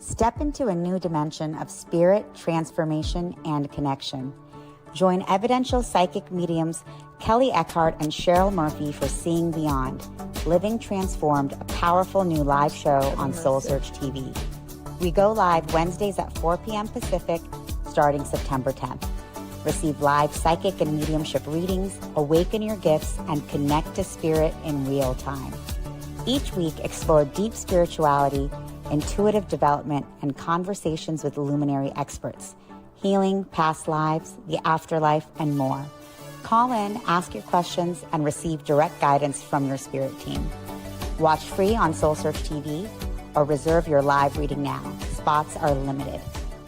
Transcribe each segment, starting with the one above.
Step into a new dimension of spirit, transformation, and connection. Join Evidential Psychic Mediums Kelley Eckhardt and Cheryl Murphy for Seeing Beyond, Living Transformed, a powerful new live show on SoulSearch TV. We go live Wednesdays at 4 p.m. Pacific, starting September 10th. Receive live psychic and mediumship readings, awaken your gifts, and connect to spirit in real time. Each week, explore deep spirituality, intuitive development, and conversations with luminary experts, healing, past lives, the afterlife, and more. Call in, ask your questions, and receive direct guidance from your spirit team. Watch free on SoulSearch TV or reserve your live reading now. Spots are limited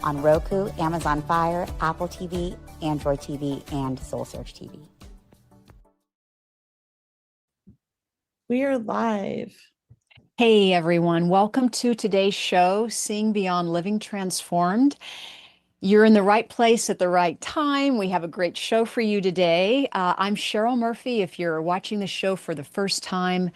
on Roku, Amazon Fire, Apple TV, Android TV, and SoulSearch TV. We are live. Hey everyone, welcome to today's show, Seeing Beyond, Living Transformed. You're in the right place at the right time. We have a great show for you today. I'm Cheryl Murphy. If you're watching the show for the first time,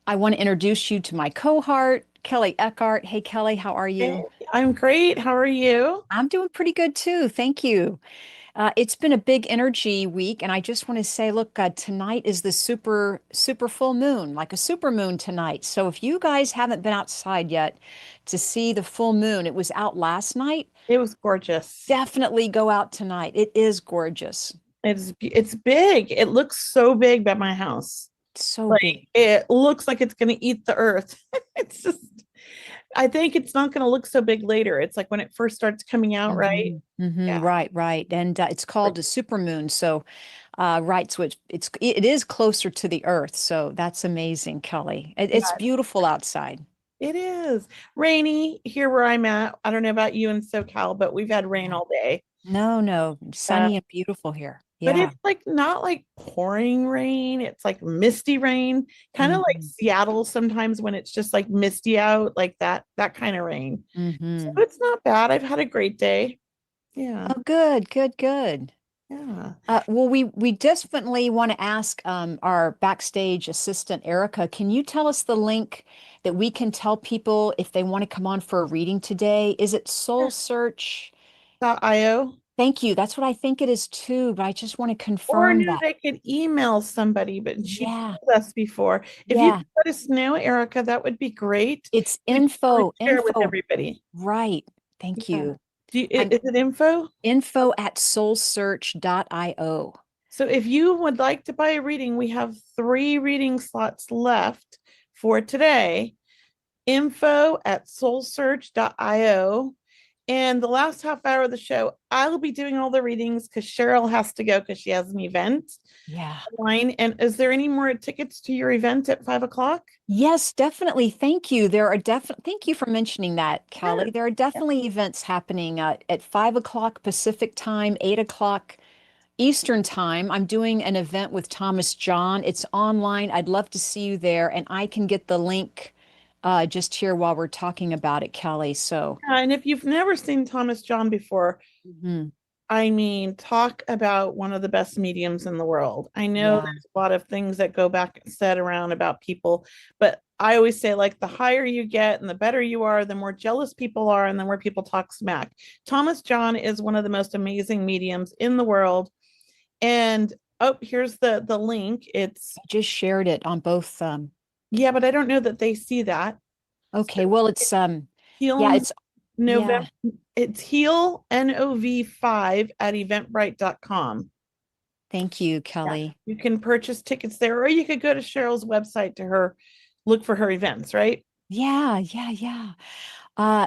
I want to introduce you to my cohort, Kelley Eckhardt. Hey Kelley, how are you? Hey, I'm great. How are you? I'm doing pretty good too. Thank you. It's been a big energy week, and I just want to say, look, tonight is the super full moon, like a super moon tonight. So if you guys haven't been outside yet to see the full moon, it was out last night. It was gorgeous. Definitely go out tonight. It is gorgeous. It's big. It looks so big by my house. So big. It looks like it's going to eat the earth. It's just, I think it's not going to look so big later. It's like when it first starts coming out, right? Yeah. Right. And it's called a supermoon. So, right. So it is closer to the earth. So that's amazing, Kelley. It's beautiful outside. It is rainy here where I'm at. I don't know about you in SoCal, but we've had rain all day. No, sunny and beautiful here. But it's like not like pouring rain. It's like misty rain, kind of like Seattle sometimes when it's just like misty out, like that kind of rain. So it's not bad. I've had a great day. Yeah. Oh, good. Yeah. Well, we definitely want to ask our backstage assistant, Erica, can you tell us the link that we can tell people if they want to come on for a reading today? Is it SoulSearch.io? Thank you. That's what I think it is too, but I just want to confirm that. They could email somebody, but she told us before. If you could let us know, Erica, that would be great. It's info with everybody. Right. Thank you. Is it info? info@soulsearch.io. So if you would like to buy a reading, we have 3 reading slots left for today. info@soulsearch.io. And the last half hour of the show, I will be doing all the readings because Cheryl has to go because she has an event. Yeah. Online. And is there any more tickets to your event at 5:00? Yes, definitely. Thank you. Thank you for mentioning that, Kelley. There are definitely events happening at 5:00 Pacific time, 8:00 Eastern time. I'm doing an event with Thomas John. It's online. I'd love to see you there, and I can get the link just here while we're talking about it, Kelley. So, and if you've never seen Thomas John before, I mean, talk about one of the best mediums in the world. I know there's a lot of things that go back and said around about people, but I always say, like, the higher you get and the better you are, the more jealous people are and the more people talk smack. Thomas John is one of the most amazing mediums in the world. And here's the link. I just shared it on both. Yeah, but I don't know that they see that. Okay, well, it's it's November. It's Heal NOV5 at eventbrite.com. Thank you, Kelley. Yeah. You can purchase tickets there, or you could go to Cheryl's website look for her events, right? Yeah.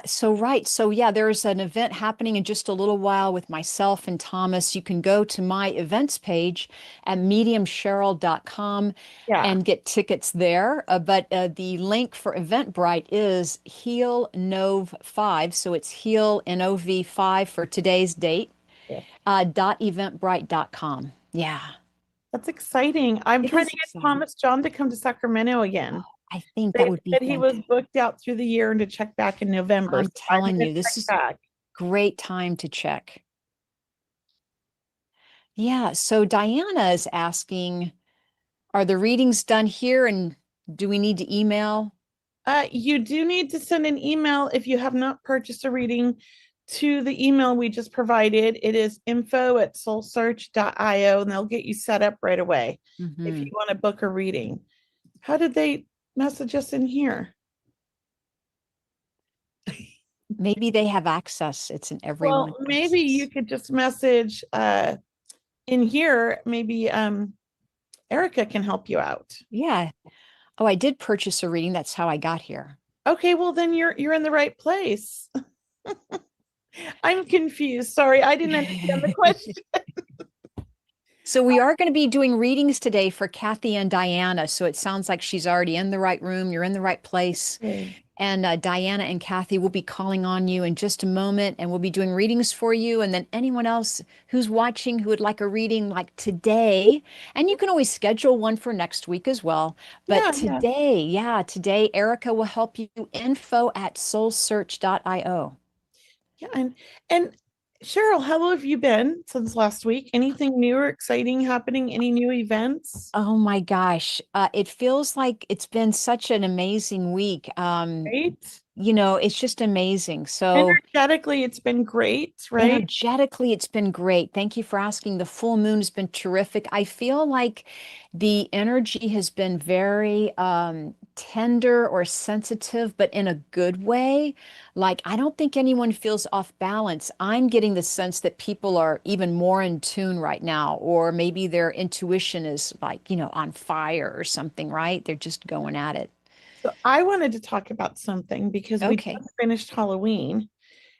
So there's an event happening in just a little while with myself and Thomas. You can go to my events page at mediumcheryl.com and get tickets there. But the link for Eventbrite is Heal Nov 5. So it's Heal NOV 5 for today's date. .eventbrite.com. Yeah. That's exciting. I'm trying to get Thomas John to come to Sacramento again. I think that would be fantastic. He was booked out through the year and to check back in November. I'm telling you, this is a great time to check. Yeah, so Diana is asking, are the readings done here and do we need to email You do need to send an email if you have not purchased a reading to the email we just provided. It is info@soulsearch.io, and they'll get you set up right away if you want to book a reading. How did they message us in here? Maybe they have access. It's in everyone. Well, maybe you could just message in here. Maybe Erica can help you out. Yeah. Oh, I did purchase a reading. That's how I got here. Okay, well then you're in the right place. I'm confused. Sorry, I didn't understand the question. So we are going to be doing readings today for Kathy and Diana. So it sounds like she's already in the right room. You're in the right place. Okay. And Diana and Kathy will be calling on you in just a moment, and we'll be doing readings for you. And then anyone else who's watching who would like a reading like today, and you can always schedule one for next week as well. But today, Erica will help you. info@soulsearch.io. Yeah, and Cheryl, how have you been since last week? Anything new or exciting happening? Any new events? Oh my gosh. It feels like it's been such an amazing week. Right? It's just amazing. So Energetically, it's been great, right? energetically, it's been great. Thank you for asking. The full moon has been terrific. I feel like the energy has been very tender or sensitive, but in a good way. Like, I don't think anyone feels off balance. I'm getting the sense that people are even more in tune right now, or maybe their intuition is like, on fire or something, right? They're just going at it. So I wanted to talk about something because we just finished Halloween.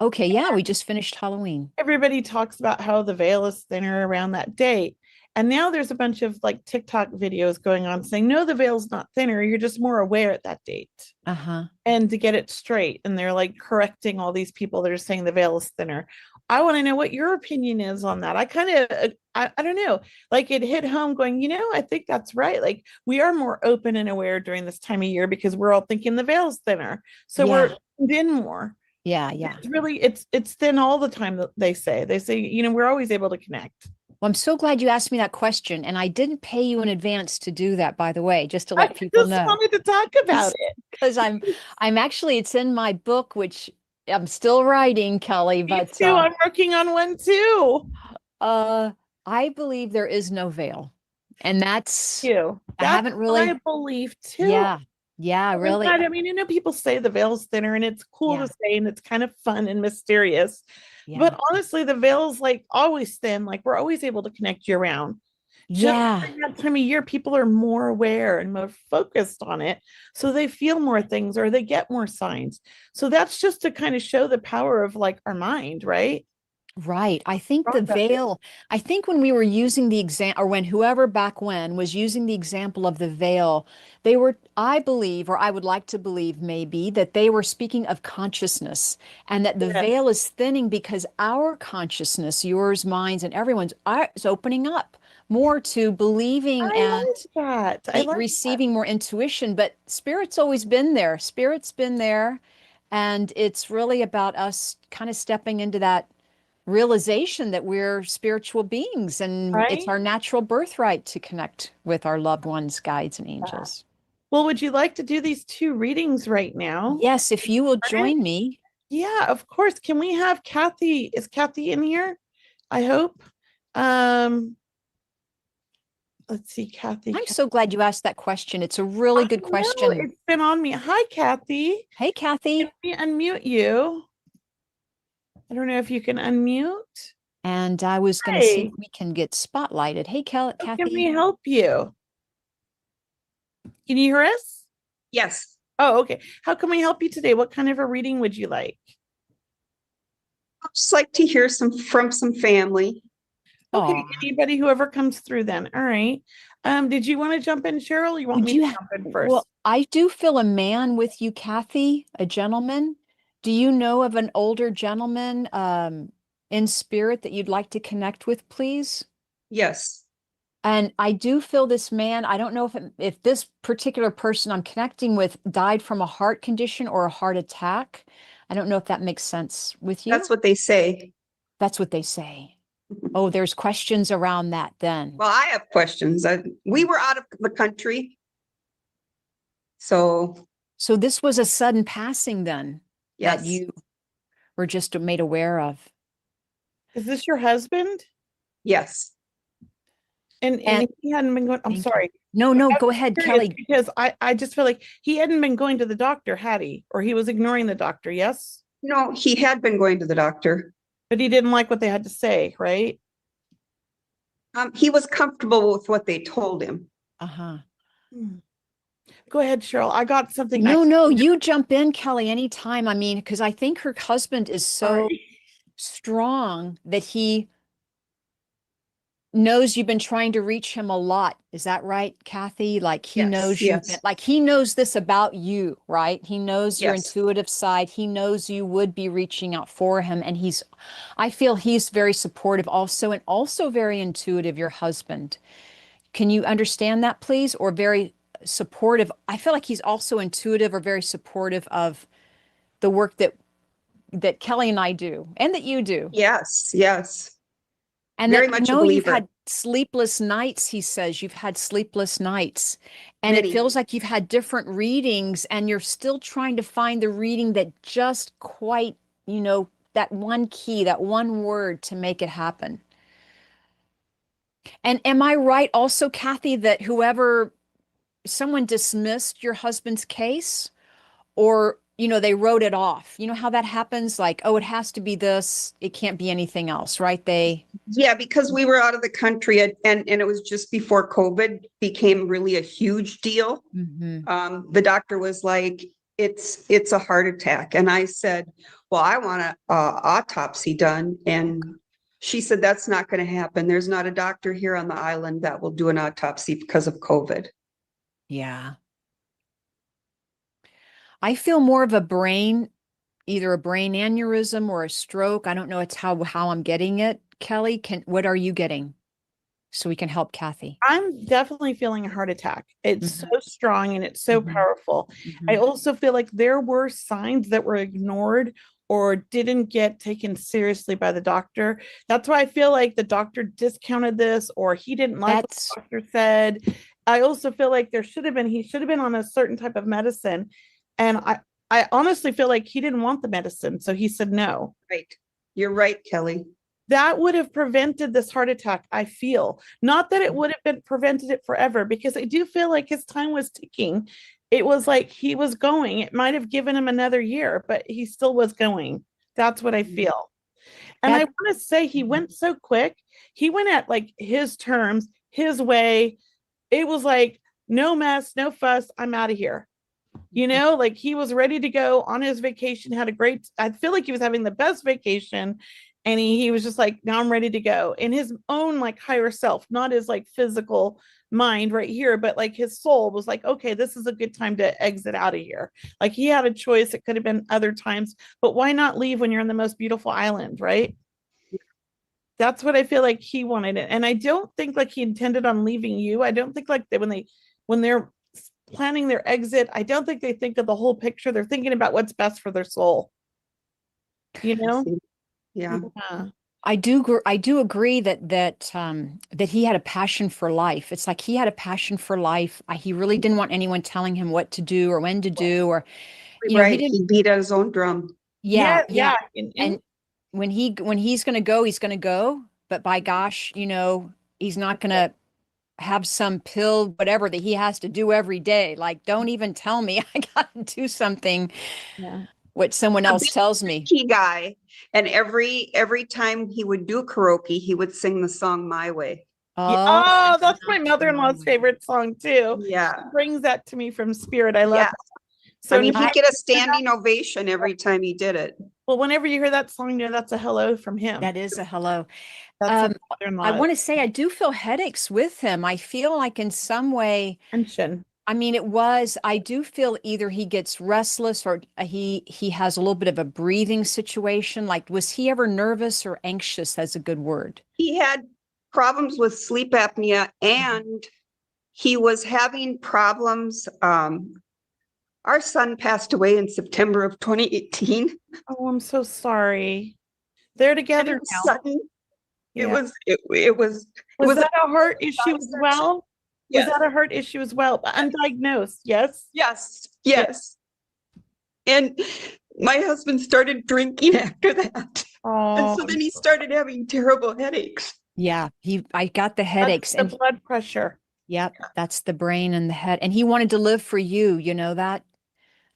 Okay, yeah, we just finished Halloween. Everybody talks about how the veil is thinner around that date. And now there's a bunch of like TikTok videos going on saying, no, the veil's not thinner. You're just more aware at that date. And to get it straight. And they're like correcting all these people that are saying the veil is thinner. I want to know what your opinion is on that. I don't know, like it hit home going, I think that's right. Like we are more open and aware during this time of year because we're all thinking the veil's thinner. So we're in more. Yeah. It's really, it's thin all the time. They say, we're always able to connect. Well, I'm so glad you asked me that question. And I didn't pay you in advance to do that, by the way, just to let people know. I just wanted to talk about it. Because I'm actually, it's in my book, which I'm still writing, Kelley. But Me too. I'm working on one too. I believe there is no veil. And that's you. I haven't really. I believe too. Yeah, really. I mean, people say the veil's thinner and it's cool to say, and it's kind of fun and mysterious. But honestly, the veil's like always thin. Like we're always able to connect year round. Just during that time of year, people are more aware and more focused on it. So they feel more things or they get more signs. So that's just to kind of show the power of like our mind, right? Right. I think the veil, I think when we were using the example, or when whoever back when was using the example of the veil, they were, I believe, or I would like to believe maybe, that they were speaking of consciousness, and that the veil is thinning because our consciousness, yours, mine's, and everyone's, is opening up more to believing and receiving more intuition. But Spirit's always been there. Spirit's been there. And it's really about us kind of stepping into that realization that we're spiritual beings, and it's our natural birthright to connect with our loved ones, guides, and angels. Well, would you like to do these 2 readings right now? Yes, if you will join me. Yeah, of course. Can we have Kathy? Is Kathy in here? I hope. Let's see, Kathy. I'm so glad you asked that question. It's a really good question. It's been on me. Hi, Kathy. Hey, Kathy. Can we unmute you? I don't know if you can unmute. And I was going to see if we can get spotlighted. Hey, Kathy. Can we help you? Can you hear us? Yes. Oh, okay. How can we help you today? What kind of a reading would you like? I'd just like to hear from some family. Okay, anybody, whoever comes through then. All right. Did you want to jump in, Cheryl? You want me to jump in first? Well, I do feel a man with you, Kathy, a gentleman. Do you know of an older gentleman in spirit that you'd like to connect with, please? Yes. And I do feel this man, I don't know if this particular person I'm connecting with died from a heart condition or a heart attack. I don't know if that makes sense with you. That's what they say. That's what they say. Oh, there's questions around that then. Well, I have questions. We were out of the country. So So this was a sudden passing then Yes. that you were just made aware of. Is this your husband? Yes. And he hadn't been going, I'm Thank you. sorry. No, I'm go ahead, curious Kelley. Because I just feel like he hadn't been going to the doctor, had he? Or he was ignoring the doctor, yes? No, he had been going to the doctor. But he didn't like what they had to say, right? He was comfortable with what they told him. Uh-huh. Go ahead, Cheryl. I got something. No, you jump in, Kelley, anytime. I mean, because I think her husband is so Sorry. strong that he knows you've been trying to reach him a lot. Is that right, Kathy? Like he Yes, knows yes. you, like he knows this about you, right? He knows your Yes. intuitive side. He knows you would be reaching out for him. And I feel he's very supportive also, and also very intuitive, your husband. Can you understand that, please? Or very supportive. I feel like he's also intuitive or very supportive of the work that Kelley and I do and that you do. Yes, yes. And Very that, much a you've believer. had sleepless nights, he says. You've had sleepless nights. And Many. it feels like you've had different readings and you're still trying to find the reading that just quite, that one key, that one word to make it happen. And am I right also, Kathy, that someone dismissed your husband's case, or they wrote it off? You know how that happens? Like, oh, it has to be this. It can't be anything else, right? Yeah, because we were out of the country and it was just before COVID became really a huge deal. Mhm. The doctor was like, it's a heart attack. And I said, well, I want an autopsy done. And she said, that's not going to happen. There's not a doctor here on the island that will do an autopsy because of COVID. Yeah. I feel more of either a brain aneurysm or a stroke. I don't know. It's how I'm getting it. Kelley, what are you getting? So we can help Kathy. I'm definitely feeling a heart attack. It's so strong and it's so Mhm. powerful. I also feel like there were signs that were ignored or didn't get taken seriously by the doctor. That's why I feel like the doctor discounted this, or he didn't like what the doctor said. I also feel like he should have been on a certain type of medicine. And I honestly feel like he didn't want the medicine. So he said no. Right. You're right, Kelley. That would have prevented this heart attack, I feel. Not that it would have been prevented it forever, because I do feel like his time was ticking. It was like he was going. It might have given him another year, but he still was going. That's what I feel. And I want to say he went so quick. He went at like his terms, his way. It was like, no mess, no fuss. I'm out of here. Like he was ready to go on his vacation, I feel like he was having the best vacation. And he was just like, now I'm ready to go in his own like higher self, not his like physical mind right here, but like his soul was like, okay, this is a good time to exit out of here. Like he had a choice. It could have been other times, but why not leave when you're in the most beautiful island, right? That's what I feel like he wanted it. And I don't think like he intended on leaving you. I don't think like when they're planning their exit, I don't think they think of the whole picture. They're thinking about what's best for their soul. Yeah. I do agree that he had a passion for life. It's like he had a passion for life. He really didn't want anyone telling him what to do or when to do, or Right. He beat his own drum. Yeah. And when he's going to go, he's going to go. But by gosh, he's not going to have some pill, whatever that he has to do every day. Like, don't even tell me I got to do something. Yeah. What someone else tells me. Key guy. And every time he would do karaoke, he would sing the song My Way. Oh, that's my mother-in-law's favorite song too. Yeah. She brings that to me from spirit. I love it. So he'd get a standing ovation every time he did it. Well, whenever you hear that song, that's a hello from him. That is a hello. That's I want to say I do feel headaches with him. I feel like in some way tension. I mean, I do feel either he gets restless or he has a little bit of a breathing situation. Like, was he ever nervous or anxious? That's a good word. He had problems with sleep apnea and he was having problems. Our son passed away in September of 2018. Oh, I'm so sorry. They're together now. Sudden. It was that a heart issue as well? Yes. Was that a heart issue as well? Undiagnosed, yes? Yes. And my husband started drinking after that. And Oh, so then he started having terrible headaches. Yeah, I got the that's headaches the and blood pressure. yep, that's the brain and the head. And he wanted to live for you, you know that?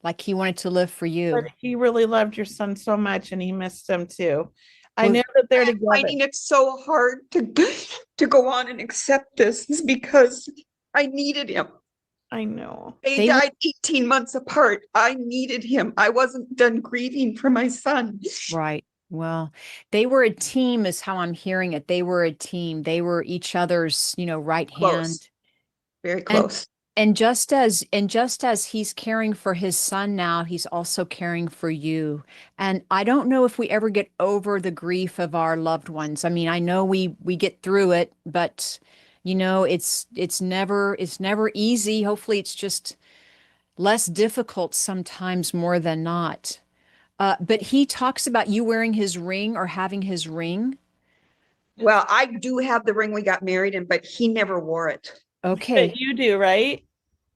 Like he wanted to live for you. But he really loved your son so much and he missed him too. I Well, know that they're I'm together. finding it so hard to go on and accept this is because I needed him. I know. They They were- died 18 months apart. I needed him. I wasn't done grieving for my son. Right. Well, they were a team is how I'm hearing it. They were a team. They were each other's, right Close. hand. Very close. And just as he's caring for his son now, he's also caring for you. And I don't know if we ever get over the grief of our loved ones. I mean, I know we get through it, but it's never easy. Hopefully it's just less difficult sometimes more than not. But he talks about you wearing his ring or having his ring. Well, I do have the ring we got married in, but he never wore it. Okay. But you do, right?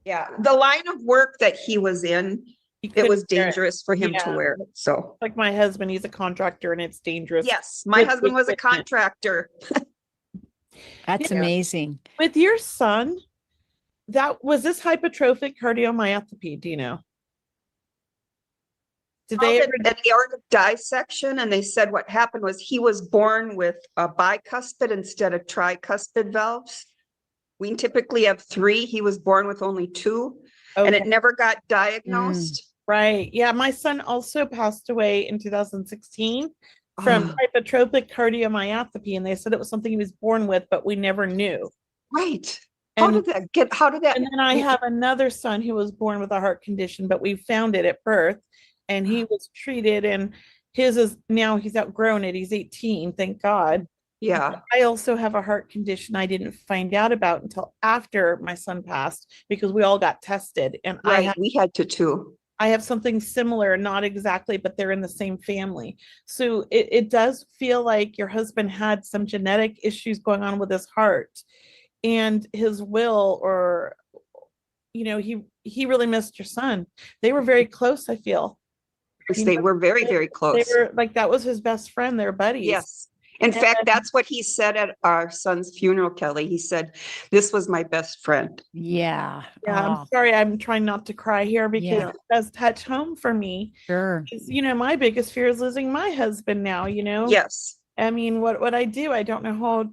Yeah. The line of work that he was in, You it was couldn't wear it. dangerous for him to Yeah. wear it. So, Like my husband, he's a contractor and it's dangerous. yes, my With husband was a equipment. contractor. That's Yeah. amazing. With your son, that was this hypertrophic cardiomyopathy, do you know? Did they At ever the aortic dissection, and they said what happened was he was born with a bicuspid instead of tricuspid valves. We typically have 3. He was born with only 2, and Okay. it never got diagnosed. Right. Yeah. My son also passed away in 2016 from Ah, hypertrophic cardiomyopathy. And they said it was something he was born with, but we never knew. right. And, How did that? and then I have another son who was born with a heart condition, but we found it at birth and he was treated and his is now he's outgrown it. He's 18, thank God. Yeah, I also have a heart condition I didn't find out about until after my son passed because we all got tested and right. We had to too. I have something similar, not exactly, but they're in the same family. So it does feel like your husband had some genetic issues going on with his heart and his will, or, he really missed your son. They were very close, I feel. They were very, very close. They were like, that was his best friend, they're buddies. Yes. In fact, that's what he said at our son's funeral, Kelley. He said, "This was my best friend." Yeah. Yeah, Oh, I'm sorry. I'm trying not to cry here because Yeah. it does touch home for me. sure. 'Cause, my biggest fear is losing my husband now, Yes. I mean, what I do, I don't know how,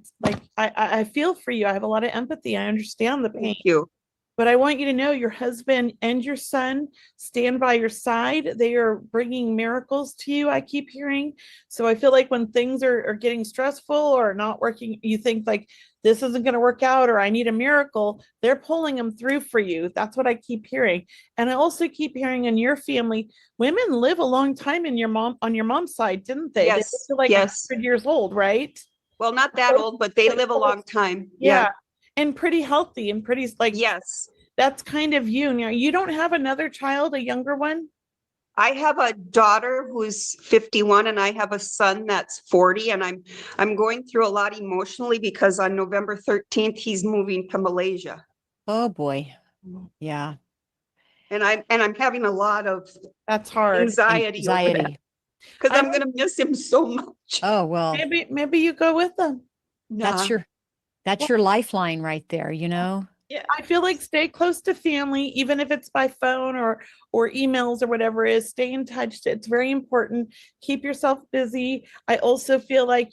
I feel for you. I have a lot of empathy. I understand the pain, Thank you. but I want you to know your husband and your son stand by your side. They are bringing miracles to you, I keep hearing. So I feel like when things are getting stressful or not working, you think like, this isn't going to work out, or I need a miracle. They're pulling them through for you. That's what I keep hearing. And I also keep hearing in your family, women live a long time on your mom's side, didn't they? Yes, They lived to like yes. 100 years old, right? Well, not that old, but they live a long time. Yeah. And pretty healthy and pretty Yes. that's kind of you. Now, you don't have another child, a younger one? I have a daughter who's 51 and I have a son that's 40, and I'm going through a lot emotionally because on November 13th he's moving to Malaysia. Oh boy. Yeah. And I'm having a lot of That's hard. anxiety because I'm going to miss him so much. Oh, well, Maybe you go with them. that's Nah. your lifeline right there, Yeah. I feel like stay close to family, even if it's by phone or emails or whatever it is, stay in touch. It's very important. Keep yourself busy. I also feel like,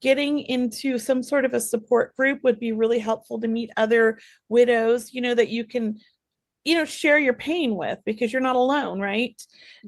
getting into some sort of a support group would be really helpful to meet other widows, that you can, share your pain with, because you're not alone, right?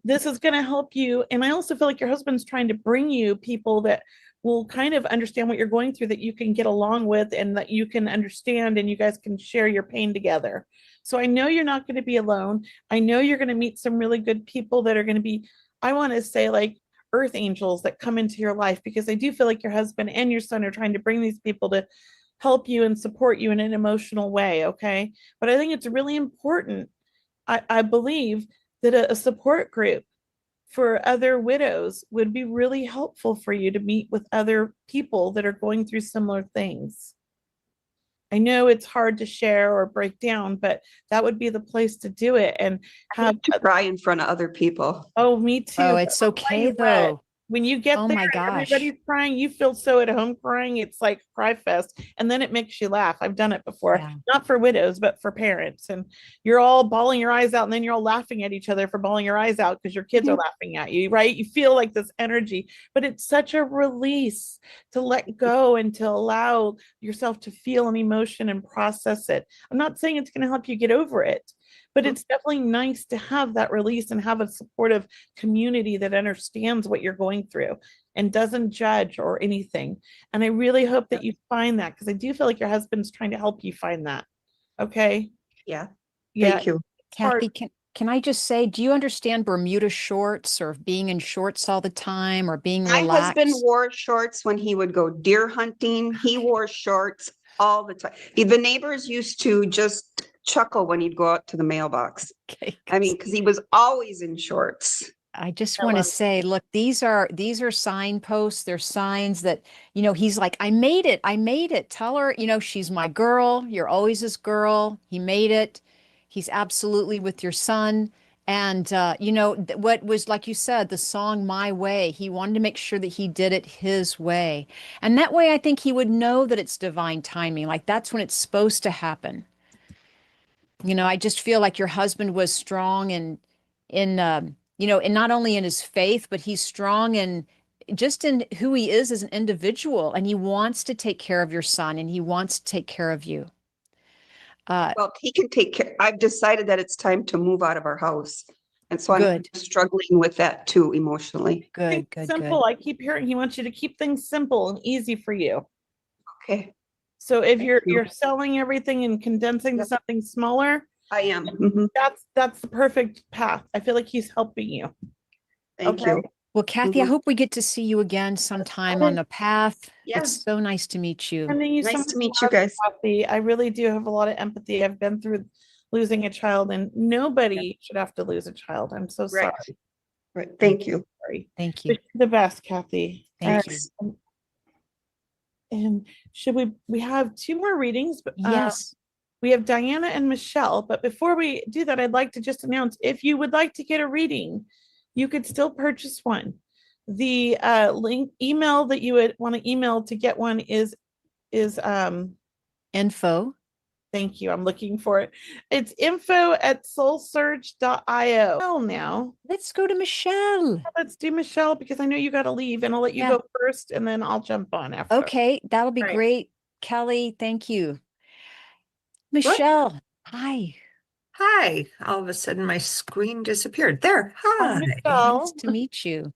This is going to help you. And I also feel like your husband's trying to bring you people that will kind of understand what you're going through, that you can get along with and that you can understand, and you guys can share your pain together. So I know you're not going to be alone. I know you're going to meet some really good people that are going to be, I want to say, like earth angels that come into your life, because I do feel like your husband and your son are trying to bring these people to help you and support you in an emotional way. Okay. But I think it's really important. I believe that a support group for other widows would be really helpful for you to meet with other people that are going through similar things. I know it's hard to share or break down, but that would be the place to do it and I have, hate to cry in front of other people. oh, me too. Oh, but it's I'll tell you okay what, though. when you get Oh there my and gosh. everybody's crying, you feel so at home crying. It's like cry fest. And then it makes you laugh. I've done it before, Yeah. not for widows, but for parents. And you're all bawling your eyes out. And then you're all laughing at each other for bawling your eyes out because your kids are laughing at you, right? You feel like this energy, but it's such a release to let go and to allow yourself to feel an emotion and process it. I'm not saying it's going to help you get over it, but it's definitely nice to have that release and have a supportive community that understands what you're going through and doesn't judge or anything. And I really hope that you find that, because I do feel like your husband's trying to help you find that. Okay. Yeah. Yeah. Thank you. It's hard. Kathy, can I just say, do you understand Bermuda shorts or being in shorts all the time or being My relaxed? husband wore shorts when he would go deer hunting. He wore shorts all the time. The neighbors used to just chuckle when he'd go out to the mailbox. Okay, I mean, because he was always in shorts. I just I want to love say, look, these are signposts. They're signs that, he's like, I made it. I made it. Tell her, she's my girl. You're always his girl. He made it. He's absolutely with your son. And, what was, like you said, the song My Way, he wanted to make sure that he did it his way. And that way, I think he would know that it's divine timing. Like that's when it's supposed to happen. I just feel like your husband was strong and not only in his faith, but he's strong in just in who he is as an individual. And he wants to take care of your son and he wants to take care of you. Well, he can take care. I've decided that it's time to move out of our house. And so I'm Good. struggling with that too, emotionally. Good, good, simple. good. I keep hearing he wants you to keep things simple and easy for you. Okay, So if Thank you're you. selling everything and condensing to Yep. something smaller, I am. Mhm. that's the perfect path. I feel like he's helping you. Thank Okay. you. Well, Kathy, I Mhm. hope we get to see you again sometime on the path. Yeah. It's so nice to meet you. Sending you so Nice much to meet you love, guys. Kathy. I really do have a lot of empathy. I've been through losing a child, and nobody should have to lose a child. I'm so Right. sorry. Right. Thank you. Sorry. Thank you. Wish you the best, Kathy. Thank Thanks. And should we have two more readings, but Yes. we have Diana and Michelle. But before we do that, I'd like to just announce, if you would like to get a reading, you could still purchase one. The link email that you would want to email to get one is Info. thank you. I'm looking for it. It's info@soulsearch.io. Well, now Let's go to Michelle. let's do Michelle, because I know you got to leave, and I'll let you Yeah. go first and then I'll jump on after. Okay, that'll be All right. great. Kelley, thank you. What? Michelle, hi. Hi. All of a sudden my screen disappeared. There. Hi. Michelle. Nice to meet you.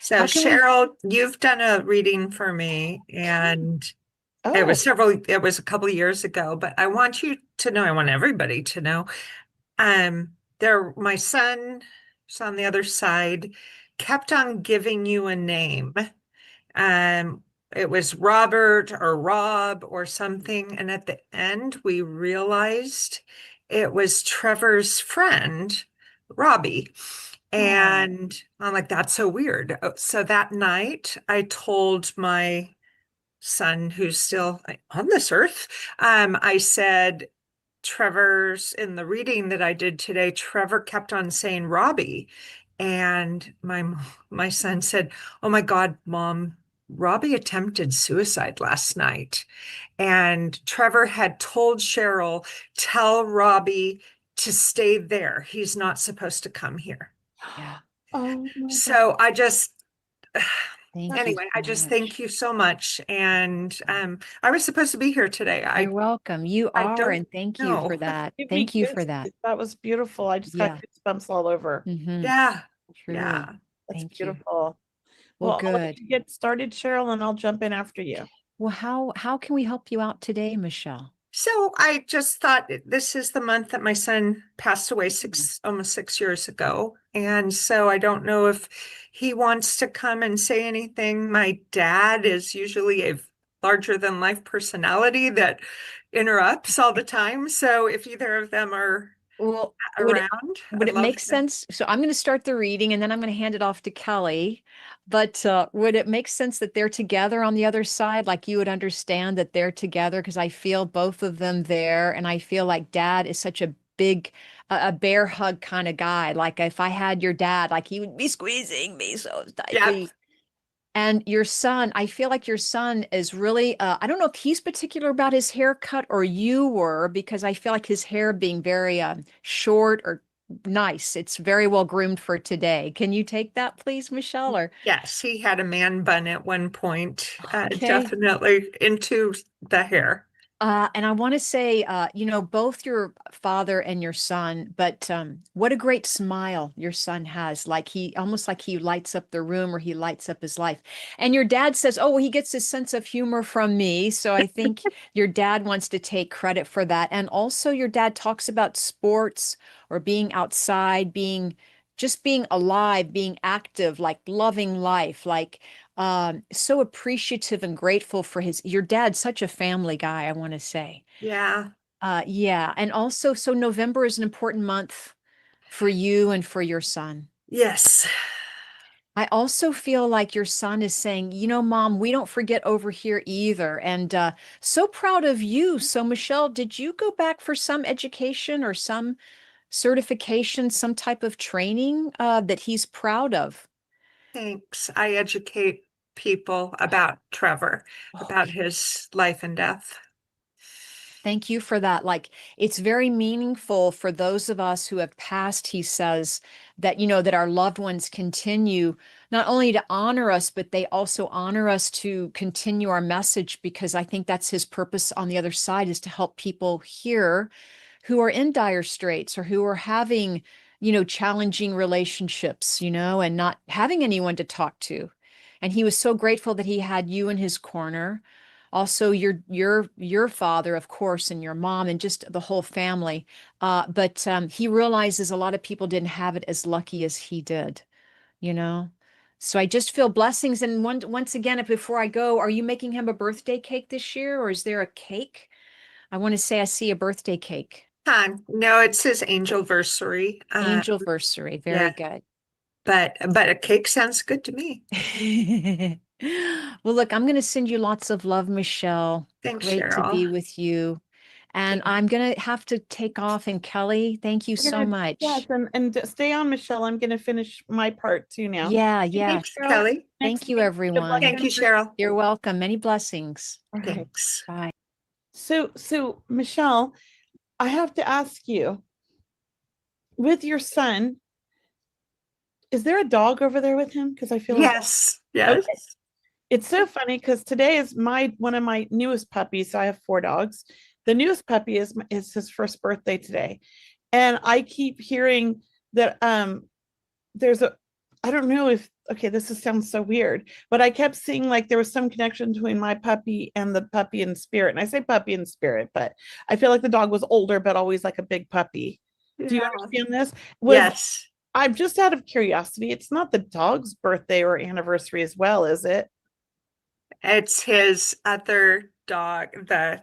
So How can we- Cheryl, you've done a reading for me and Oh, it was a couple of years ago, but I want you to know, I want everybody to know, my son is on the other side, kept on giving you a name. It was Robert or Rob or something. And at the end, we realized it was Trevor's friend, Robbie. And I'm like, that's so weird. So that night, I told my son, who's still on this earth, I said, Trevor's in the reading that I did today, Trevor kept on saying Robbie. And my son said, oh my God, Mom, Robbie attempted suicide last night. And Trevor had told Cheryl, tell Robbie to stay there. He's not supposed to come here. Yeah. oh my So I just, Thank anyway, you I so just much. thank you so much. And I was supposed to be here today. You're welcome. You I are, don't and thank you know. for that. Give me Thank you for that. goosebumps. That was beautiful. I just got goosebumps all over. Mhm. Yeah. Truly. Yeah. That's Thank you. beautiful. Well, I'll let good. you get started, Cheryl, and I'll jump in after you. Well, how can we help you out today, Michelle? So I just thought this is the month that my son passed away Mm-hmm. almost 6 years ago. And so I don't know if he wants to come and say anything. My dad is usually a larger than life personality that interrupts all the time. So if either of them are Well, would it, around. would I'd it love make to- sense? So I'm going to start the reading and then I'm going to hand it off to Kelley. But would it make sense that they're together on the other side? Like you would understand that they're together because I feel both of them there. And I feel like dad is such a big, a bear hug kind of guy. Like if I had your dad, like he would be squeezing me so tightly. Yep. And your son, I feel like your son is really, I don't know if he's particular about his haircut or you were, because I feel like his hair being very short or nice. It's very well groomed for today. Can you take that, please, Michelle? Or Yes, he had a man bun at one point, Okay. definitely into the hair. And I want to say, both your father and your son, but what a great smile your son has. Like almost like he lights up the room or he lights up his life. And your dad says, oh, well, he gets his sense of humor from me. So I think your dad wants to take credit for that. And also your dad talks about sports or being outside, just being alive, being active, like loving life, like so appreciative and grateful for your dad's such a family guy, I want to say. Yeah. Yeah. And also, so November is an important month for you and for your son. Yes. I also feel like your son is saying, Mom, we don't forget over here either. And so proud of you. So, Michelle, did you go back for some education or some certification, some type of training that he's proud of? Thanks. I educate people about Trevor, about his life and death. Thank you for that. Like, it's very meaningful for those of us who have passed, he says, that, that our loved ones continue not only to honor us, but they also honor us to continue our message, because I think that's his purpose on the other side, is to help people here who are in dire straits or who are having, challenging relationships, and not having anyone to talk to. And he was so grateful that he had you in his corner. Also, your father, of course, and your mom, and just the whole family. But he realizes a lot of people didn't have it as lucky as he did, you know. So I just feel blessings. And once again, before I go, are you making him a birthday cake this year, or is there a cake? I want to say I see a birthday cake. No, it's his angelversary. Angelversary. Very good. But a cake sounds good to me. Well, look, I'm going to send you lots of love, Michelle. Thanks, Great to Cheryl. be with you. And I'm going to have to take off. And Kelley, thank you so much. Yes, and stay on, Michelle. I'm going to finish my part too now. Yeah. Thanks, Kelley. Thank you, everyone. Thank you, Cheryl. You're welcome. Many blessings. Thanks. Bye. So Michelle, I have to ask you, with your son, is there a dog over there with him? Because I feel yes. Okay. It's so funny because today is one of my newest puppies. So I have 4 dogs. The newest puppy is his first birthday today, and I keep hearing that there's I don't know if this sounds so weird, but I kept seeing like there was some connection between my puppy and the puppy in spirit. And I say puppy in spirit, but I feel like the dog was older, but always like a big puppy. Yeah. Do you understand this? Yes. I'm just out of curiosity. It's not the dog's birthday or anniversary as well, is it? It's his other dog, the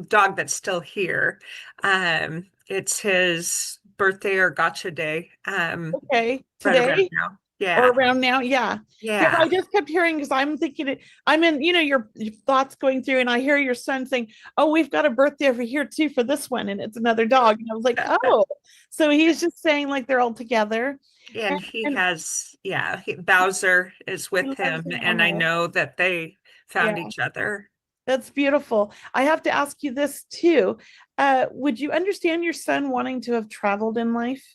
dog that's still here. It's his birthday or gotcha day. Okay. Right Today? now. Yeah. Or around now? Yeah. Yeah. I just kept hearing, because I'm thinking I'm in, your thoughts going through, and I hear your son saying, oh, we've got a birthday over here too for this one, and it's another dog. And I was like, oh, so he's just saying like they're all together. And Bowser is with him, and I know that they found each other. That's beautiful. I have to ask you this too. Would you understand your son wanting to have traveled in life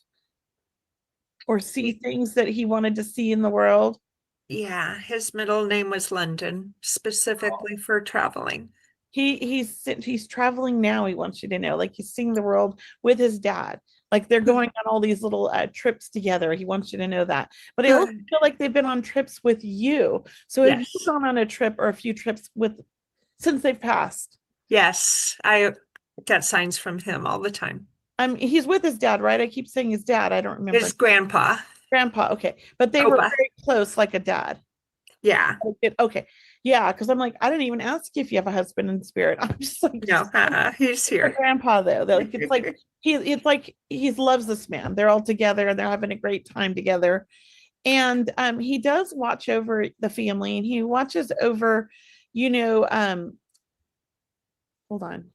or see things that he wanted to see in the world? Yeah, his middle name was London, specifically for traveling. He's traveling now. He wants you to know, like he's seeing the world with his dad. Like they're going on all these little trips together. He wants you to know that. But I also feel like they've been on trips with you. So have you gone on a trip or a few trips since they've passed? Yes, I get signs from him all the time. He's with his dad, right? I keep saying his dad. I don't remember. His grandpa. Grandpa, okay. But they were very close, like a dad. Yeah. Okay. Yeah, because I'm like, I didn't even ask you if you have a husband in spirit. I'm just like, No, he's your here. grandpa though. Like it's like he loves this man. They're all together and they're having a great time together. And he does watch over the family, and he watches over, you know, hold on.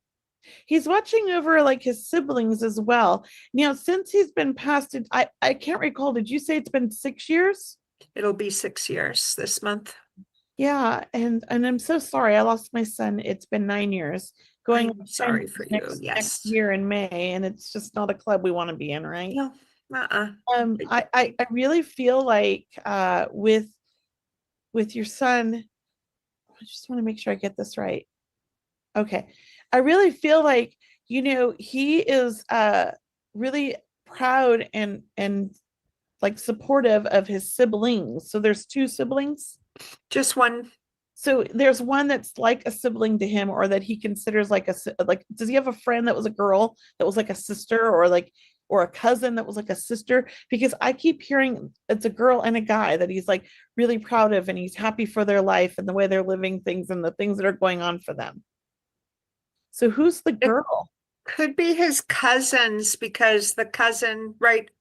He's watching over like his siblings as well. Now, since he's been passed, I can't recall. Did you say it's been 6 years? It'll be 6 years this month. Yeah, and I'm so sorry. I lost my son. It's been 9 years. Going I'm sorry for you. next Yes. year in May, and it's just not a club we want to be in, right? No. I really feel like with your son, I just want to make sure I get this right. Okay. I really feel like, you know, he is really proud and like supportive of his siblings. So there's 2 siblings. Just one. So there's one that's like a sibling to him, or that he considers like does he have a friend that was a girl that was like a sister, or a cousin that was like a sister? Because I keep hearing it's a girl and a guy that he's like really proud of, and he's happy for their life and the way they're living things and the things that are going on for them. So who's the girl? Could be his cousins, because the cousin right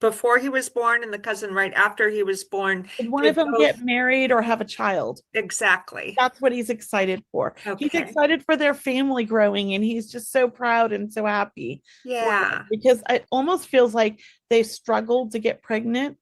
before he was born and the cousin right after he was born. Did one of them get married or have a child? Exactly. That's what he's excited for. Okay. He's excited for their family growing, and he's just so proud and so happy. Yeah. Because it almost feels like they struggled to get pregnant,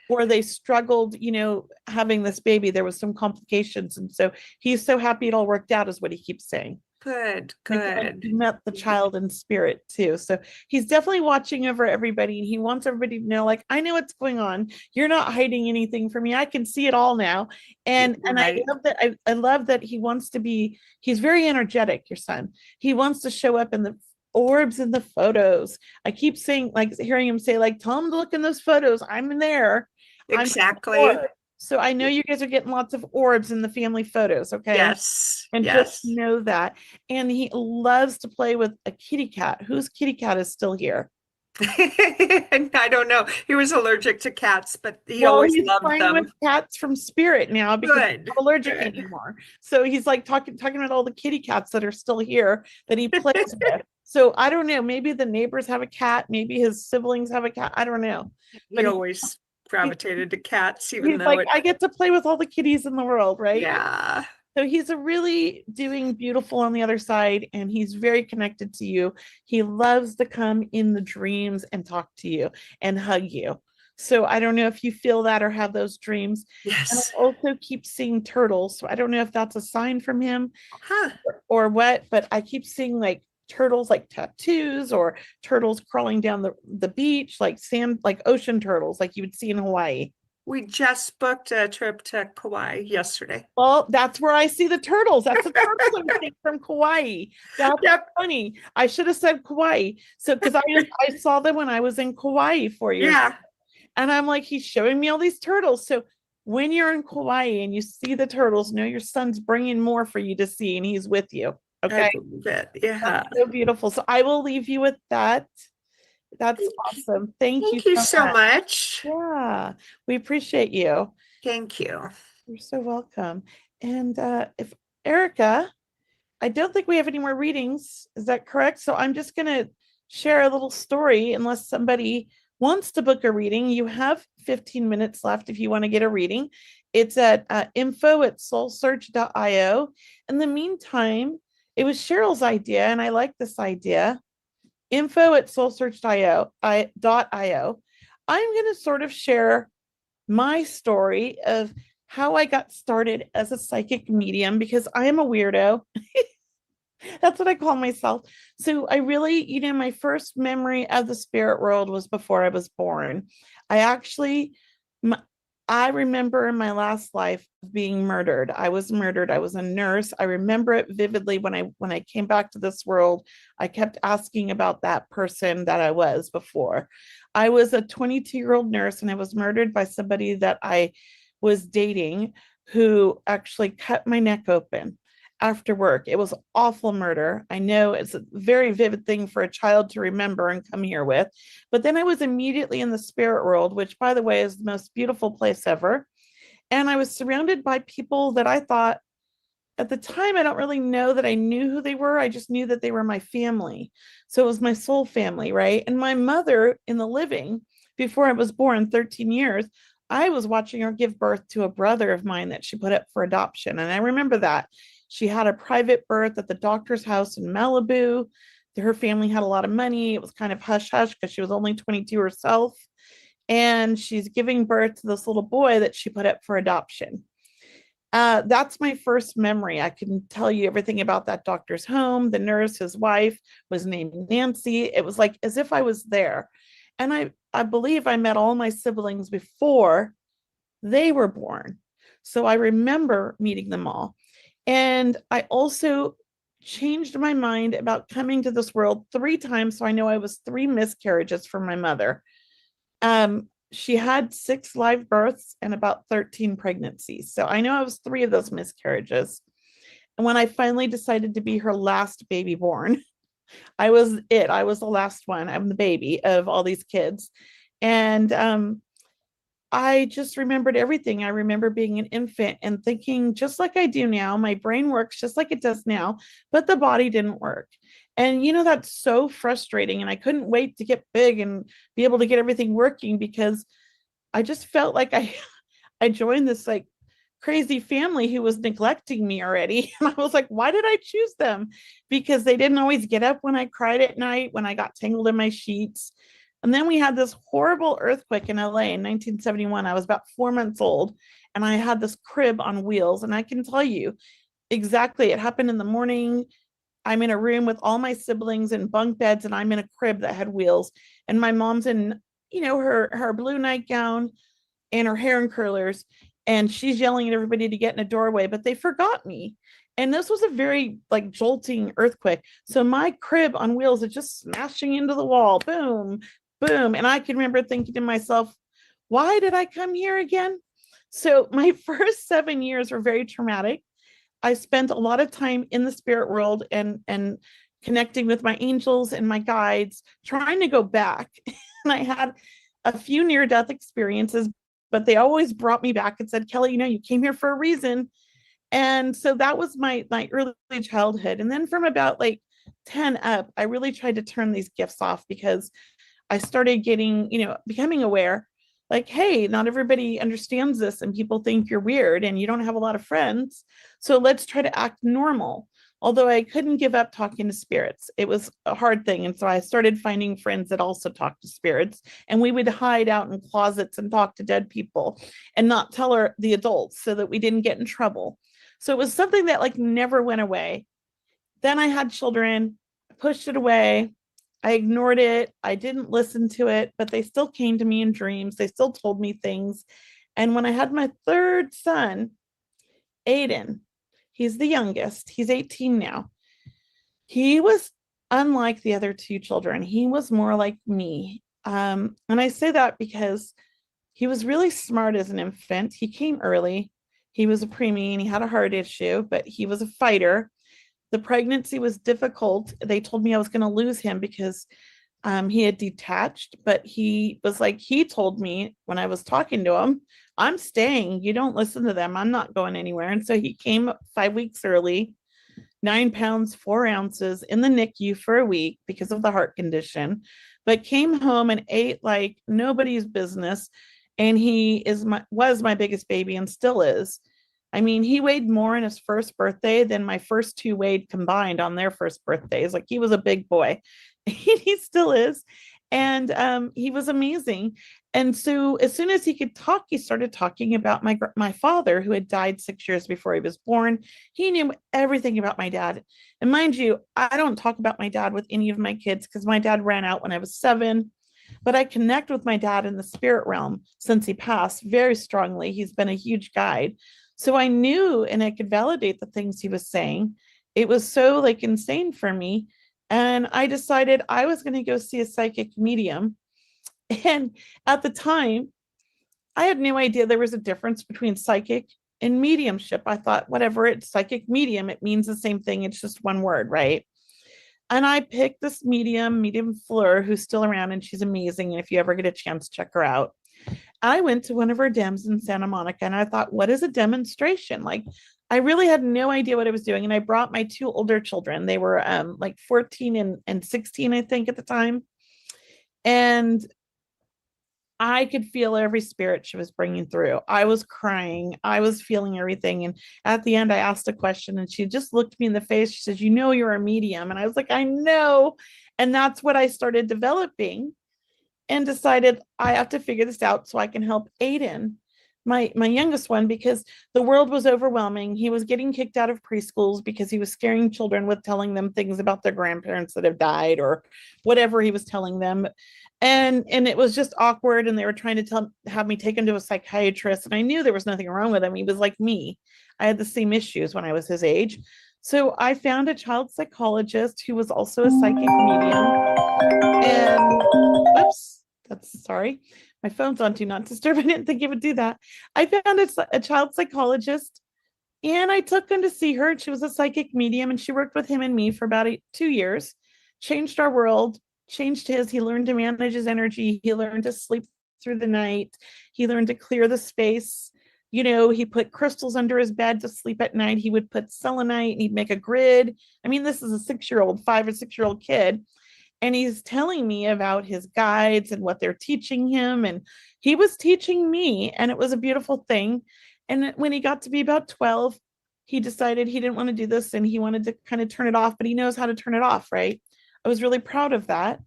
or they struggled, you know, having this baby. There was some complications. And so he's so happy it all worked out, is what he keeps saying. Good, Like, good. he met the child in spirit too. So he's definitely watching over everybody, and he wants everybody to know, like, I know what's going on. You're not hiding anything from me. I can see it all now. And Right. I love that. I love that he wants to be, he's very energetic, your son. He wants to show up in the orbs in the photos. I keep saying, like, hearing him say, like, tell him to look in those photos. I'm in there. Exactly. So I know you guys are getting lots of orbs in the family photos, okay? Yes. And yes. just know that. And he loves to play with a kitty cat. Whose kitty cat is still here? I don't know. He was allergic to cats, but he always he's loved playing them. with cats from spirit now because he's not allergic anymore. So he's like talking about all the kitty cats that are still here that he plays with. So I don't know. Maybe the neighbors have a cat. Maybe his siblings have a cat. I don't know. He always gravitated to cats, even he's though like, I get to play with all the kitties in the world, right? Yeah. So he's really doing beautiful on the other side, and he's very connected to you. He loves to come in the dreams and talk to you and hug you. So I don't know if you feel that or have those dreams. Yes. And I also keep seeing turtles. So I don't know if that's a sign from him Huh. or what, but I keep seeing like turtles, like tattoos, or turtles crawling down the beach, like sand, like ocean turtles, like you would see in Hawaii. We just booked a trip to Kauai yesterday. Well, that's where I see the turtles. That's the turtles I'm seeing from Kauai. That's funny. I should have said Kauai. So, because I saw them when I was in Kauai 4 years ago. And I'm like, he's showing me all these turtles. So when you're in Kauai and you see the turtles, know your son's bringing more for you to see, and he's with you. Okay. Yeah. That's so beautiful. So I will leave you with that. That's awesome. Thank you so much. Yeah, we appreciate you. Thank you. You're so welcome. And if Erica, I don't think we have any more readings. Is that correct? So I'm just going to share a little story. Unless somebody wants to book a reading, you have 15 minutes left if you want to get a reading. It's at info@soulsearch.io. In the meantime, it was Cheryl's idea, and I like this idea. info@soulsearch.io. I'm going to sort of share my story of how I got started as a psychic medium, because I am a weirdo. That's what I call myself. So I really, my first memory of the spirit world was before I was born. I remember in my last life being murdered. I was murdered. I was a nurse. I remember it vividly. When I came back to this world, I kept asking about that person that I was before. I was a 22-year-old nurse, and I was murdered by somebody that I was dating, who actually cut my neck open after work. It was awful murder. I know it's a very vivid thing for a child to remember and come here with. But then I was immediately in the spirit world, which, by the way, is the most beautiful place ever. And I was surrounded by people that I thought at the time, I don't really know that I knew who they were. I just knew that they were my family. So it was my soul family, right? And my mother in the living, before I was born, 13 years, I was watching her give birth to a brother of mine that she put up for adoption. And I remember that. She had a private birth at the doctor's house in Malibu. Her family had a lot of money. It was kind of hush hush because she was only 22 herself. And she's giving birth to this little boy that she put up for adoption. That's my first memory. I can tell you everything about that doctor's home. The nurse, his wife, was named Nancy. It was like as if I was there. And I believe I met all my siblings before they were born. So I remember meeting them all. And I also changed my mind about coming to this world 3 times. So I know I was 3 miscarriages from my mother. She had 6 live births and about 13 pregnancies. So I know I was 3 of those miscarriages. And when I finally decided to be her last baby born, I was the last one. I'm the baby of all these kids. And I just remembered everything. I remember being an infant and thinking, just like I do now, my brain works just like it does now, but the body didn't work. And, that's so frustrating. And I couldn't wait to get big and be able to get everything working because I just felt like I joined this like crazy family who was neglecting me already. And I was like, why did I choose them? Because they didn't always get up when I cried at night, when I got tangled in my sheets. And then we had this horrible earthquake in LA in 1971. I was about 4 months old and I had this crib on wheels. And I can tell you exactly, it happened in the morning. I'm in a room with all my siblings in bunk beds and I'm in a crib that had wheels. And my mom's in, her blue nightgown and her hair in curlers. And she's yelling at everybody to get in a doorway, but they forgot me. And this was a very like jolting earthquake. So my crib on wheels is just smashing into the wall. Boom, boom. And I can remember thinking to myself, why did I come here again? So my first 7 years were very traumatic. I spent a lot of time in the spirit world and connecting with my angels and my guides, trying to go back. And I had a few near-death experiences, but they always brought me back and said, Kelley, you came here for a reason. And so that was my early childhood. And then from about like 10 up, I really tried to turn these gifts off because I started getting, becoming aware, like, hey, not everybody understands this and people think you're weird and you don't have a lot of friends. So let's try to act normal. Although I couldn't give up talking to spirits. It was a hard thing. And so I started finding friends that also talked to spirits. And we would hide out in closets and talk to dead people and not tell the adults so that we didn't get in trouble. So it was something that like never went away. Then I had children, pushed it away. I ignored it. I didn't listen to it, but they still came to me in dreams. They still told me things. And when I had my 3rd son, Aiden, he's the youngest. He's 18 now. He was unlike the other 2 children. He was more like me. And I say that because he was really smart as an infant. He came early. He was a preemie. He had a heart issue, but he was a fighter. The pregnancy was difficult. They told me I was going to lose him because he had detached, but he told me when I was talking to him, I'm staying. You don't listen to them. I'm not going anywhere. And so he came 5 weeks early, 9 pounds, 4 ounces in the NICU for a week because of the heart condition, but came home and ate like nobody's business. And he was my biggest baby and still is. I mean, he weighed more in his first birthday than my first 2 weighed combined on their first birthdays. Like he was a big boy. He still is. And he was amazing. And so as soon as he could talk, he started talking about my father, who had died 6 years before he was born. He knew everything about my dad. And mind you, I don't talk about my dad with any of my kids because my dad ran out when I was 7. But I connect with my dad in the spirit realm since he passed very strongly. He's been a huge guide. So I knew and I could validate the things he was saying. It was so like insane for me. And I decided I was going to go see a psychic medium. And at the time, I had no idea there was a difference between psychic and mediumship. I thought, whatever, it's psychic medium. It means the same thing. It's just one word, right? And I picked this medium Fleur, who's still around and she's amazing. And if you ever get a chance, check her out. I went to one of her dems in Santa Monica, and I thought, what is a demonstration? Like, I really had no idea what I was doing. And I brought my two older children. They were like 14 and 16, I think, at the time. And I could feel every spirit she was bringing through. I was crying. I was feeling everything. And at the end, I asked a question, and she just looked me in the face. She says, "You know, you're a medium." And I was like, "I know." And that's what I started developing, and decided I have to figure this out so I can help Aiden, my youngest one, because the world was overwhelming. He was getting kicked out of preschools because he was scaring children with telling them things about their grandparents that have died or whatever he was telling them. And it was just awkward. And they were trying to have me take him to a psychiatrist. And I knew there was nothing wrong with him. He was like me. I had the same issues when I was his age. So I found a child psychologist who was also a psychic medium. And oops, sorry. My phone's on do not disturb. I didn't think it would do that. I found a child psychologist, and I took him to see her. She was a psychic medium, and she worked with him and me for about 2 years, changed our world, changed his. He learned to manage his energy. He learned to sleep through the night. He learned to clear the space. You know, he put crystals under his bed to sleep at night. He would put selenite, and he'd make a grid. I mean, this is a 5 or 6 year old kid. And he's telling me about his guides and what they're teaching him. And he was teaching me, and it was a beautiful thing. And when he got to be about 12, he decided he didn't want to do this, and he wanted to kind of turn it off, but he knows how to turn it off, right? I was really proud of that.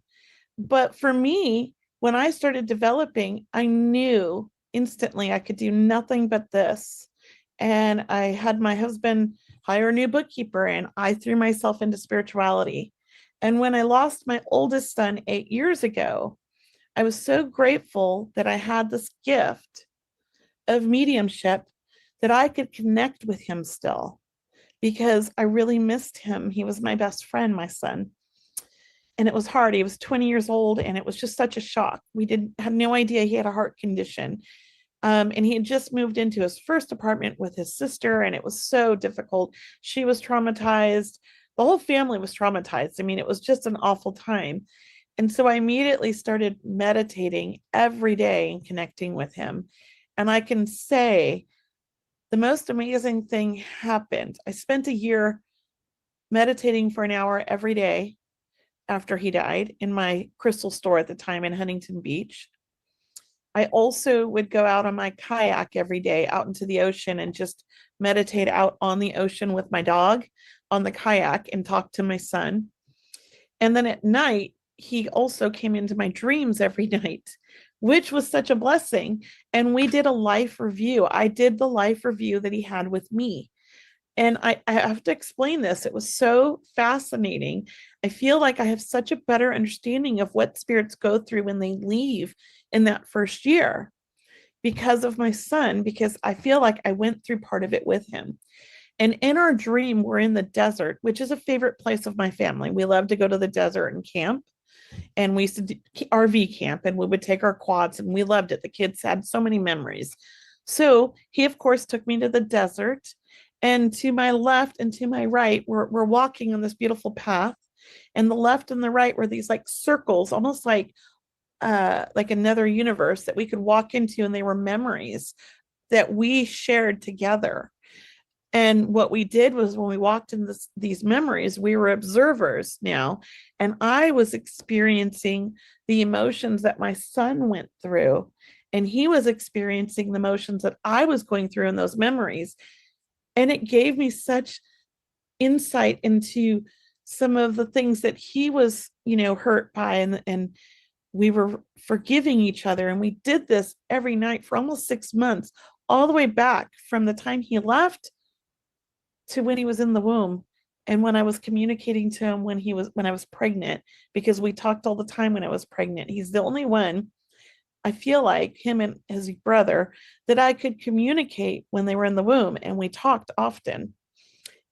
But for me, when I started developing, I knew instantly I could do nothing but this. And I had my husband hire a new bookkeeper, and I threw myself into spirituality. And when I lost my oldest son 8 years ago, I was so grateful that I had this gift of mediumship, that I could connect with him still, because I really missed him. He was my best friend, my son. And it was hard. He was 20 years old, and it was just such a shock. We had no idea he had a heart condition. And he had just moved into his first apartment with his sister, and it was so difficult. She was traumatized. The whole family was traumatized. I mean, it was just an awful time. And so I immediately started meditating every day and connecting with him. And I can say the most amazing thing happened. I spent a year meditating for an hour every day after he died in my crystal store at the time in Huntington Beach. I also would go out on my kayak every day out into the ocean and just meditate out on the ocean with my dog on the kayak and talk to my son. And then at night, he also came into my dreams every night, which was such a blessing. And we did a life review. I did the life review that he had with me. And I have to explain this. It was so fascinating. I feel like I have such a better understanding of what spirits go through when they leave in that first year because of my son, because I feel like I went through part of it with him. And in our dream, we're in the desert, which is a favorite place of my family. We love to go to the desert and camp. And we used to do RV camp, and we would take our quads, and we loved it. The kids had so many memories. So he, of course, took me to the desert. And to my left and to my right, we're walking on this beautiful path. And the left and the right were these like circles, almost like another universe that we could walk into. And they were memories that we shared together. And what we did was when we walked in these memories, we were observers now. And I was experiencing the emotions that my son went through. And he was experiencing the emotions that I was going through in those memories. And it gave me such insight into some of the things that he was, hurt by. And we were forgiving each other. And we did this every night for almost 6 months, all the way back from the time he left to when he was in the womb. And when I was communicating to him when I was pregnant, because we talked all the time when I was pregnant. He's the only one, I feel like, him and his brother, that I could communicate when they were in the womb, and we talked often.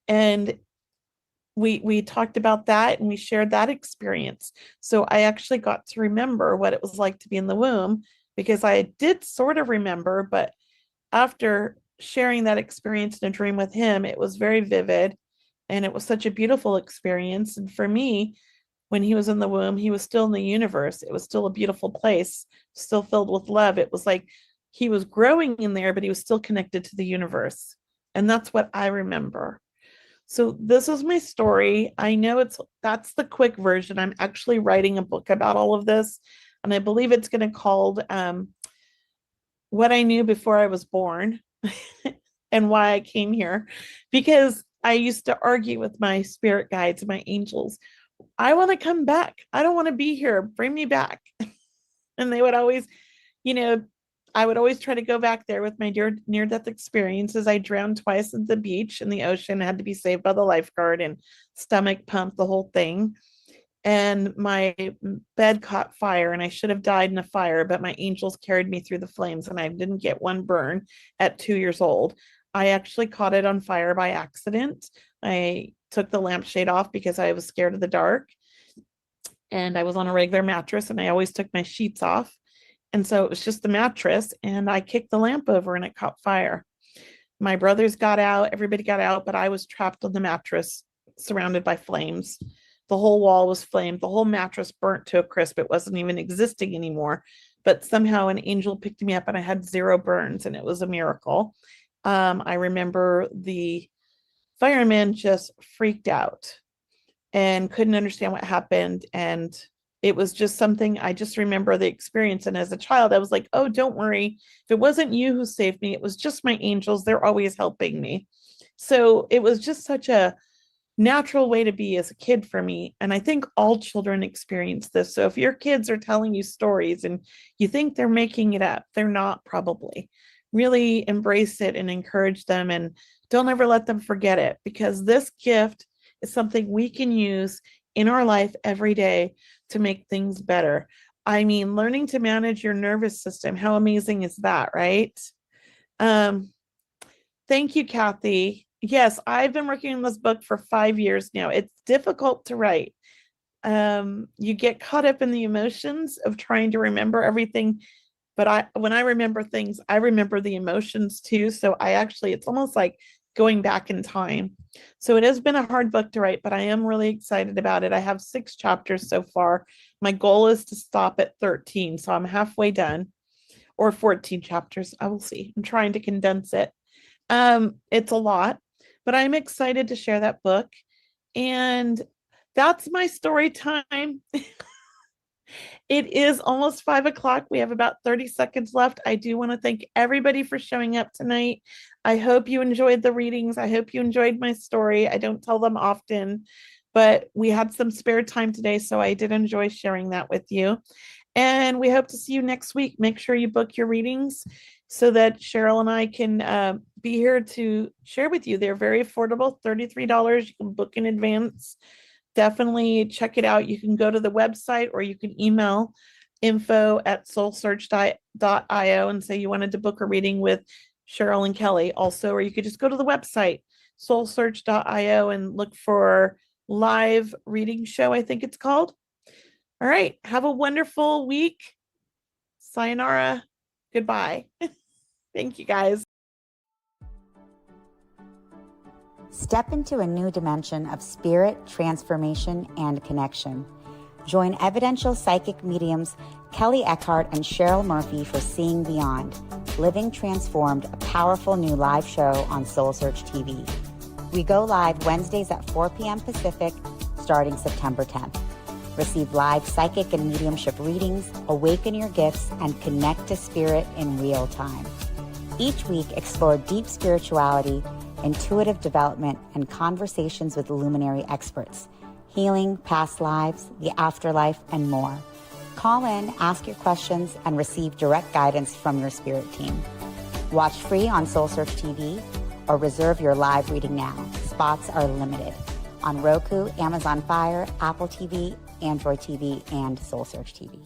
And we talked about that, and we shared that experience. So I actually got to remember what it was like to be in the womb, because I did sort of remember, but after sharing that experience in a dream with him, it was very vivid, and it was such a beautiful experience. And for me, when he was in the womb, he was still in the universe. It was still a beautiful place, still filled with love. It was like he was growing in there, but he was still connected to the universe. And that's what I remember. So this is my story. I know that's the quick version. I'm actually writing a book about all of this, and I believe it's going to called What I Knew Before I Was Born and Why I Came Here, because I used to argue with my spirit guides, my angels. I want to come back. I don't want to be here. Bring me back. And they would always, I would always try to go back there with my near-death experiences. I drowned twice at the beach in the ocean, had to be saved by the lifeguard and stomach pumped, the whole thing. And my bed caught fire, and I should have died in a fire, but my angels carried me through the flames, and I didn't get one burn at 2 years old. I actually caught it on fire by accident. I took the lampshade off because I was scared of the dark, and I was on a regular mattress, and I always took my sheets off. And so it was just the mattress, and I kicked the lamp over and it caught fire. My brothers got out, everybody got out, but I was trapped on the mattress, surrounded by flames. The whole wall was flamed. The whole mattress burnt to a crisp. It wasn't even existing anymore. But somehow an angel picked me up and I had 0 burns, and it was a miracle. I remember the firemen just freaked out and couldn't understand what happened. And it was just something, I just remember the experience. And as a child, I was like, oh, don't worry. If it wasn't you who saved me, it was just my angels. They're always helping me. So it was just such a natural way to be as a kid for me. And I think all children experience this. So if your kids are telling you stories and you think they're making it up, they're not, probably. Really embrace it and encourage them, and don't ever let them forget it, because this gift is something we can use in our life every day to make things better. I mean, learning to manage your nervous system, how amazing is that, right? Thank you, Kathy. Yes, I've been working on this book for 5 years now. It's difficult to write. You get caught up in the emotions of trying to remember everything. But when I remember things, I remember the emotions too. So it's almost like going back in time. So it has been a hard book to write, but I am really excited about it. I have 6 chapters so far. My goal is to stop at 13. So I'm halfway done, or 14 chapters. I will see. I'm trying to condense it. It's a lot, but I'm excited to share that book. And that's my story time. It is almost 5 o'clock. We have about 30 seconds left. I do want to thank everybody for showing up tonight. I hope you enjoyed the readings. I hope you enjoyed my story. I don't tell them often, but we had some spare time today, so I did enjoy sharing that with you. And we hope to see you next week. Make sure you book your readings so that Cheryl and I can be here to share with you. They're very affordable, $33. You can book in advance. Definitely check it out. You can go to the website, or you can email info@soulsearch.io and say you wanted to book a reading with Cheryl and Kelley also, or you could just go to the website, soulsearch.io, and look for live reading show, I think it's called. All right. Have a wonderful week. Sayonara. Goodbye. Thank you, guys. Step into a new dimension of spirit, transformation, and connection. Join Evidential Psychic Mediums Kelley Eckhardt and Cheryl Murphy for Seeing Beyond, Living Transformed, a powerful new live show on SoulSearch TV. We go live Wednesdays at 4 p.m. Pacific, starting September 10th. Receive live psychic and mediumship readings, awaken your gifts, and connect to spirit in real time. Each week, explore deep spirituality, intuitive development, and conversations with luminary experts, healing, past lives, the afterlife, and more. Call in, ask your questions, and receive direct guidance from your spirit team. Watch free on SoulSearch TV or reserve your live reading now. Spots are limited on Roku, Amazon Fire, Apple TV, Android TV, and SoulSearch TV.